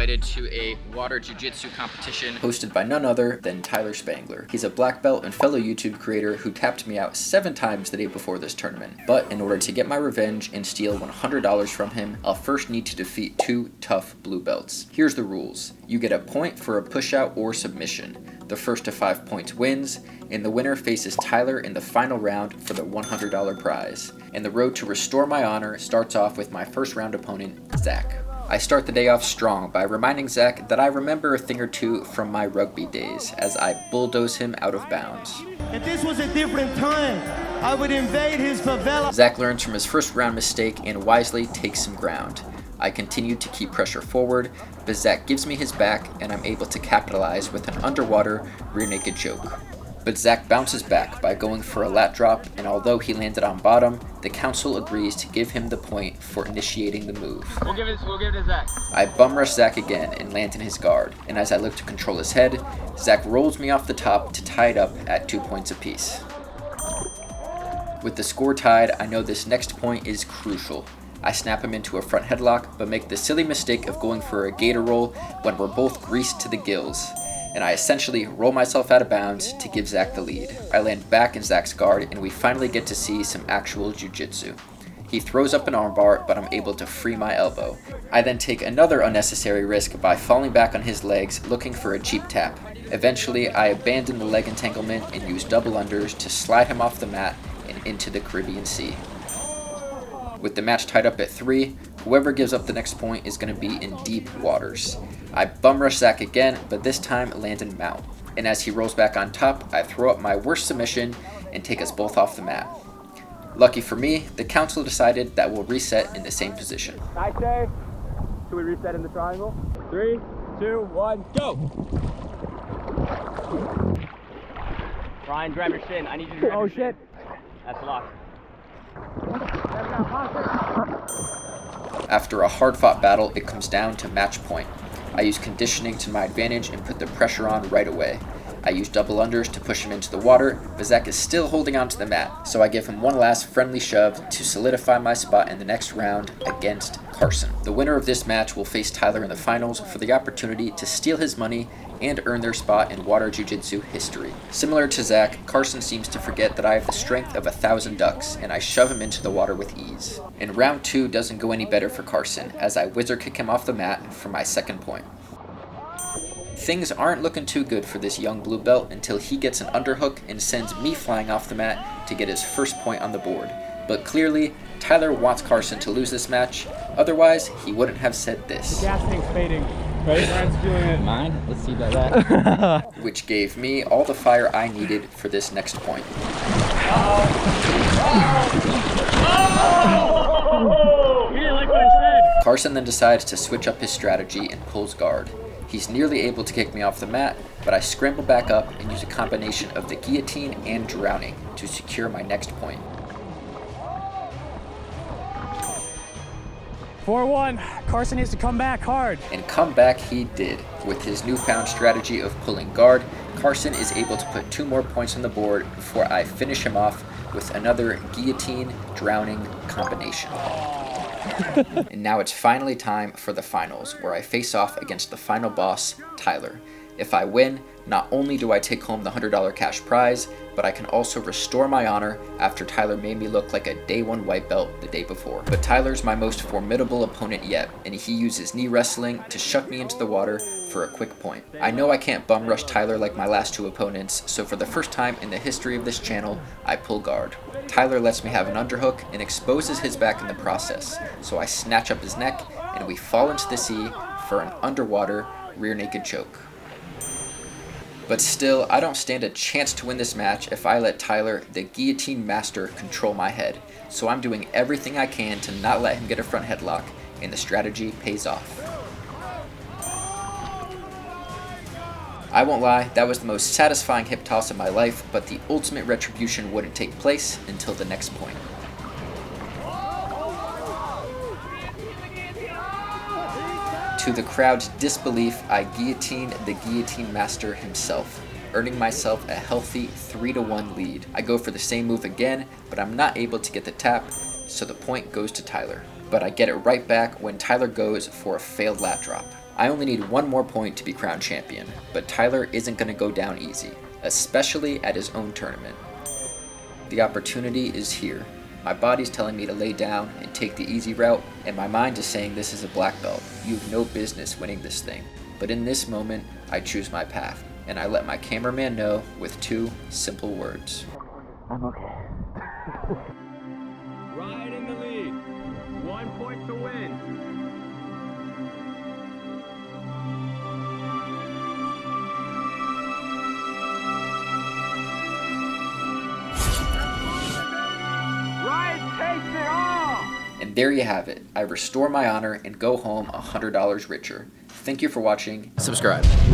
invited to a water jiu-jitsu competition hosted by none other than Tyler Spangler. He's a black belt and fellow YouTube creator who tapped me out 7 times the day before this tournament. But in order to get my revenge and steal $100 from him, I'll first need to defeat 2 tough blue belts. Here's the rules. You get a point for a push-out or submission. The first to 5 points wins, and the winner faces Tyler in the final round for the $100 prize. And the road to restore my honor starts off with my first round opponent, Zach. I start the day off strong by reminding Zach that I remember a thing or two from my rugby days as I bulldoze him out of bounds. If this was a different time, I would invade his favela. Zach learns from his first round mistake and wisely takes some ground. I continue to keep pressure forward, but Zach gives me his back and I'm able to capitalize with an underwater rear naked choke. But Zach bounces back by going for a lat drop, and although he landed on bottom, the council agrees to give him the point for initiating the move. We'll give it to Zach. I bum rush Zach again and land in his guard, and as I look to control his head, Zach rolls me off the top to tie it up at 2 points apiece. With the score tied, I know this next point is crucial. I snap him into a front headlock, but make the silly mistake of going for a gator roll when we're both greased to the gills, and I essentially roll myself out of bounds to give Zach the lead. I land back in Zach's guard, and we finally get to see some actual jiu-jitsu. He throws up an armbar, but I'm able to free my elbow. I then take another unnecessary risk by falling back on his legs looking for a cheap tap. Eventually, I abandon the leg entanglement and use double unders to slide him off the mat and into the Caribbean Sea. With the match tied up at 3, whoever gives up the next point is going to be in deep waters. I bum rush Zach again, but this time land in mount. And as he rolls back on top, I throw up my worst submission and take us both off the mat. Lucky for me, the council decided that we'll reset in the same position. I say, should we reset in the triangle? 3, 2, 1, go! Ryan, grab your shin. I need you to grab your shin. That's locked. After a hard-fought battle, it comes down to match point. I use conditioning to my advantage and put the pressure on right away. I use double unders to push him into the water, but Zach is still holding onto the mat, so I give him one last friendly shove to solidify my spot in the next round against Carson. The winner of this match will face Tyler in the finals for the opportunity to steal his money and earn their spot in water jiu-jitsu history. Similar to Zach, Carson seems to forget that I have the strength of 1,000 ducks, and I shove him into the water with ease. And round 2 doesn't go any better for Carson, as I whizzer kick him off the mat for my second point. Things aren't looking too good for this young blue belt until he gets an underhook and sends me flying off the mat to get his first point on the board. But clearly, Tyler wants Carson to lose this match, otherwise he wouldn't have said this. The gas tank's fading. Right? Ryan's feeling it. Mine? Let's see about that. Which gave me all the fire I needed for this next point. You didn't like what I said. Carson then decides to switch up his strategy and pulls guard. He's nearly able to kick me off the mat, but I scramble back up and use a combination of the guillotine and drowning to secure my next point. 4-1. Carson needs to come back hard. And come back he did. With his newfound strategy of pulling guard, Carson is able to put 2 more points on the board before I finish him off with another guillotine drowning combination. And now it's finally time for the finals, where I face off against the final boss, Tyler. If I win, not only do I take home the $100 cash prize, but I can also restore my honor after Tyler made me look like a day 1 white belt the day before. But Tyler's my most formidable opponent yet, and he uses knee wrestling to shuck me into the water for a quick point. I know I can't bum rush Tyler like my last 2 opponents, so for the first time in the history of this channel, I pull guard. Tyler lets me have an underhook and exposes his back in the process, so I snatch up his neck and we fall into the sea for an underwater rear naked choke. But still, I don't stand a chance to win this match if I let Tyler, the guillotine master, control my head. So I'm doing everything I can to not let him get a front headlock, and the strategy pays off. I won't lie, that was the most satisfying hip toss of my life, but the ultimate retribution wouldn't take place until the next point. To the crowd's disbelief, I guillotined the guillotine master himself, earning myself a healthy 3-1 lead. I go for the same move again, but I'm not able to get the tap, so the point goes to Tyler. But I get it right back when Tyler goes for a failed lat drop. I only need one more point to be crowned champion, but Tyler isn't going to go down easy, especially at his own tournament. The opportunity is here. My body's telling me to lay down and take the easy route, and my mind is saying this is a black belt. You have no business winning this thing. But in this moment, I choose my path, and I let my cameraman know with 2 simple words. I'm okay. Ryan in the lead. 1 point to win. Takes it all! And there you have it. I restore my honor and go home $100 richer. Thank you for watching. Subscribe.